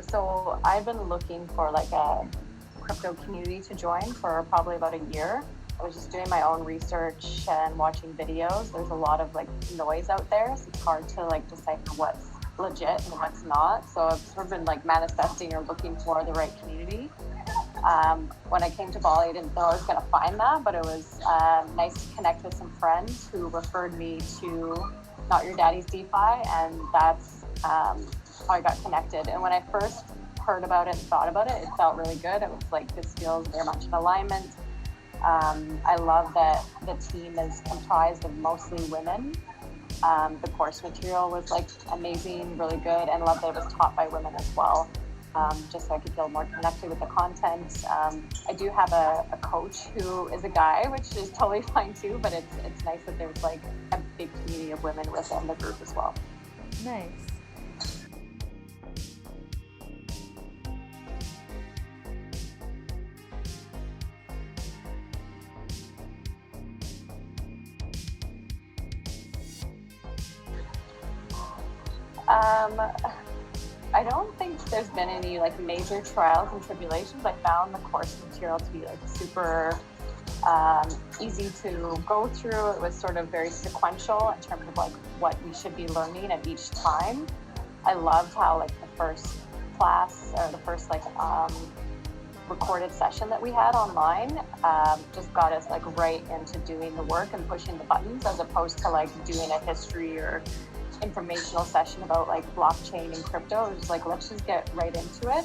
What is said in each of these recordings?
So I've been looking for like a crypto community to join for probably about a year. I was just doing my own research and watching videos. There's a lot of like noise out there, so it's hard to like decipher what's legit and what's not. So I've sort of been like manifesting or looking for the right community. When I came to Bali, I didn't know I was going to find that, but it was nice to connect with some friends who referred me to NotUrDaddysDefi, and that's how I got connected. And when I first heard about it and thought about it, it felt really good. It was like, this feels very much in alignment. I love that the team is comprised of mostly women. The course material was like amazing, really good, and love that it was taught by women as well. Just so I could feel more connected with the content. I do have a coach who is a guy, which is totally fine too, but it's nice that there's like a big community of women within the group as well. Nice. I don't think there's been any like major trials and tribulations. I found the course material to be like super easy to go through. It was sort of very sequential in terms of like what we should be learning at each time. I loved how like the first class or the first like recorded session that we had online just got us like right into doing the work and pushing the buttons, as opposed to like doing a history or informational session about like blockchain and crypto. It was like, let's just get right into it.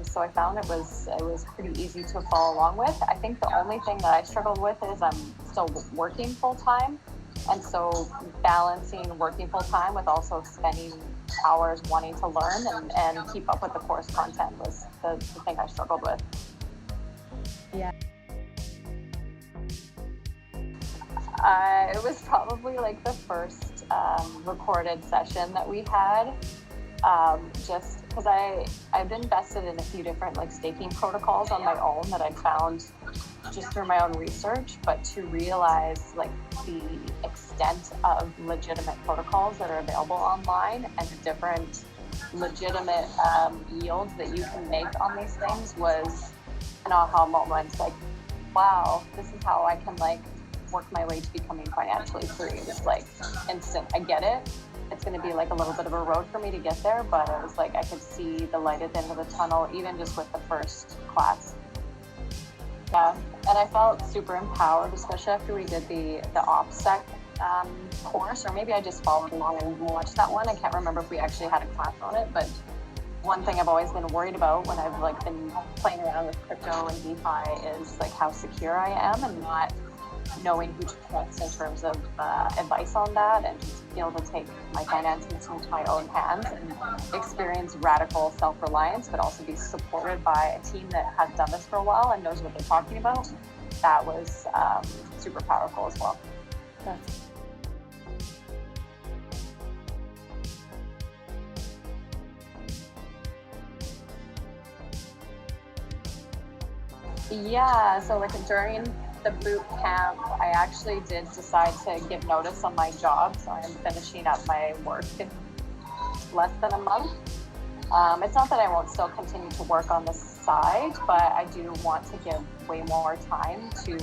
So I found it was pretty easy to follow along with. I think the only thing that I struggled with is I'm still working full time, and so balancing working full time with also spending hours wanting to learn and keep up with the course content was the thing I struggled with. Yeah. It was probably like the first recorded session that we had, just because I've invested in a few different like staking protocols on my own that I found just through my own research, but to realize like the extent of legitimate protocols that are available online and the different legitimate yields that you can make on these things was an aha moment. Like, wow, this is how I can like work my way to becoming financially free. It's like instant. I get it. It's going to be like a little bit of a road for me to get there, but it was like I could see the light at the end of the tunnel, even just with the first class. Yeah, and I felt super empowered, especially after we did the OPSEC course, or maybe I just followed along and watched that one. I can't remember if we actually had a class on it, but one thing I've always been worried about when I've like been playing around with crypto and DeFi is like how secure I am, and not knowing who to trust in terms of advice on that, and just be able to take my finances into my own hands and experience radical self-reliance, but also be supported by a team that has done this for a while and knows what they're talking about. That was super powerful as well. That's Yeah, so like during the boot camp, I actually did decide to give notice on my job. So I'm finishing up my work in less than a month. It's not that I won't still continue to work on the side, but I do want to give way more time to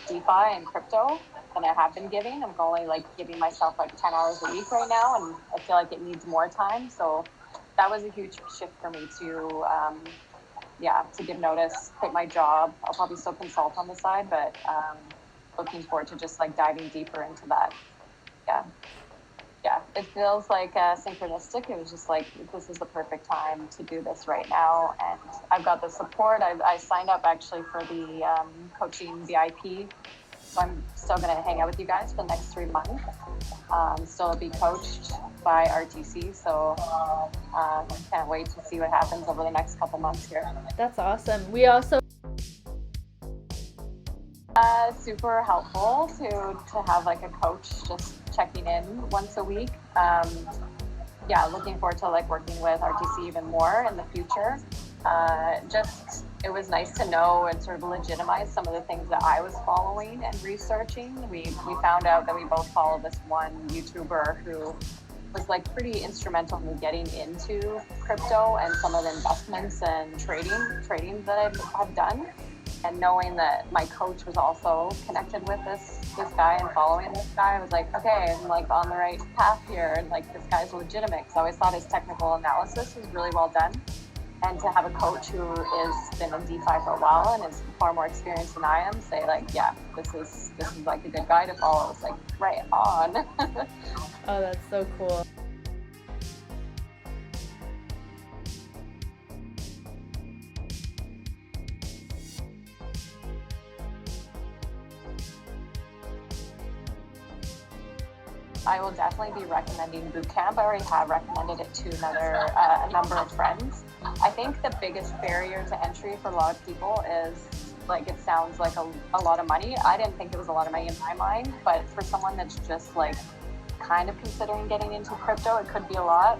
DeFi and crypto than I have been giving. I'm only like giving myself like 10 hours a week right now, and I feel like it needs more time. So that was a huge shift for me to give notice, quit my job. I'll probably still consult on the side, but looking forward to just like diving deeper into that. Yeah, it feels like synchronistic. It was just like, this is the perfect time to do this right now. And I've got the support. I signed up actually for the coaching VIP. So I'm still going to hang out with you guys for the next 3 months. Still be coached by RTC. So can't wait to see what happens over the next couple months here. That's awesome. We also super helpful to have like a coach just checking in once a week. Looking forward to like working with RTC even more in the future. It was nice to know and sort of legitimize some of the things that I was following and researching. We found out that we both follow this one YouTuber who was like pretty instrumental in me getting into crypto and some of the investments and trading that I've done. And knowing that my coach was also connected with this guy and following this guy, I was like, okay, I'm like on the right path here, and like this guy's legitimate. Because I always thought his technical analysis was really well done. And to have a coach who has been in DeFi for a while and is far more experienced than I am, say like, yeah, this is like a good guy to follow. It's like right on. Oh, that's so cool. I will definitely be recommending bootcamp. I already have recommended it to a number of friends. I think the biggest barrier to entry for a lot of people is, like, it sounds like a lot of money. I didn't think it was a lot of money in my mind, but for someone that's just like kind of considering getting into crypto, it could be a lot.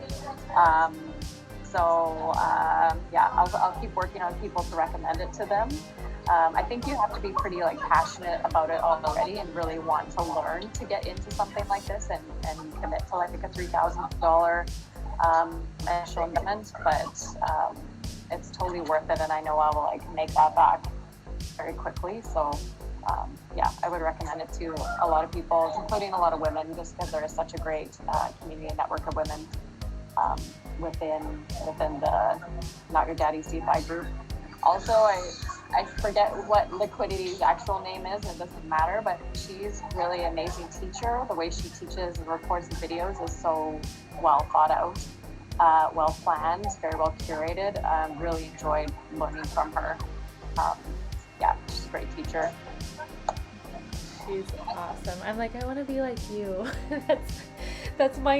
Yeah, I'll keep working on people to recommend it to them. I think you have to be pretty like passionate about it already and really want to learn to get into something like this and commit to like a $3,000 initial investment, but it's totally worth it, and I know I will like make that back very quickly. So yeah, I would recommend it to a lot of people, including a lot of women, just because there is such a great community and network of women within the NotUrDaddysDefi group. Also, I forget what Liquidity's actual name is, and it doesn't matter, but she's really an amazing teacher. The way she teaches and records the videos is so well thought out, well planned, very well curated. Really enjoyed learning from her. Yeah, she's a great teacher. She's awesome. I'm like, I want to be like you. that's my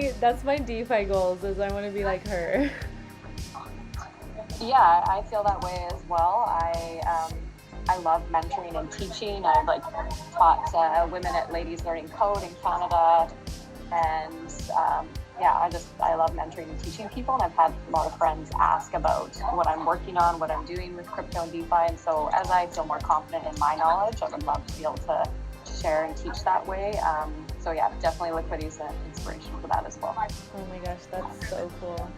DeFi goals, is I want to be like her. Yeah, I feel that way as well. I love mentoring and teaching. I've like taught women at Ladies Learning Code in Canada, and yeah, I love mentoring and teaching people. And I've had a lot of friends ask about what I'm working on, what I'm doing with crypto and DeFi. And so as I feel more confident in my knowledge, I would love to be able to share and teach that way. So yeah, definitely Liquidity is an inspiration for that as well. Oh my gosh, that's so cool.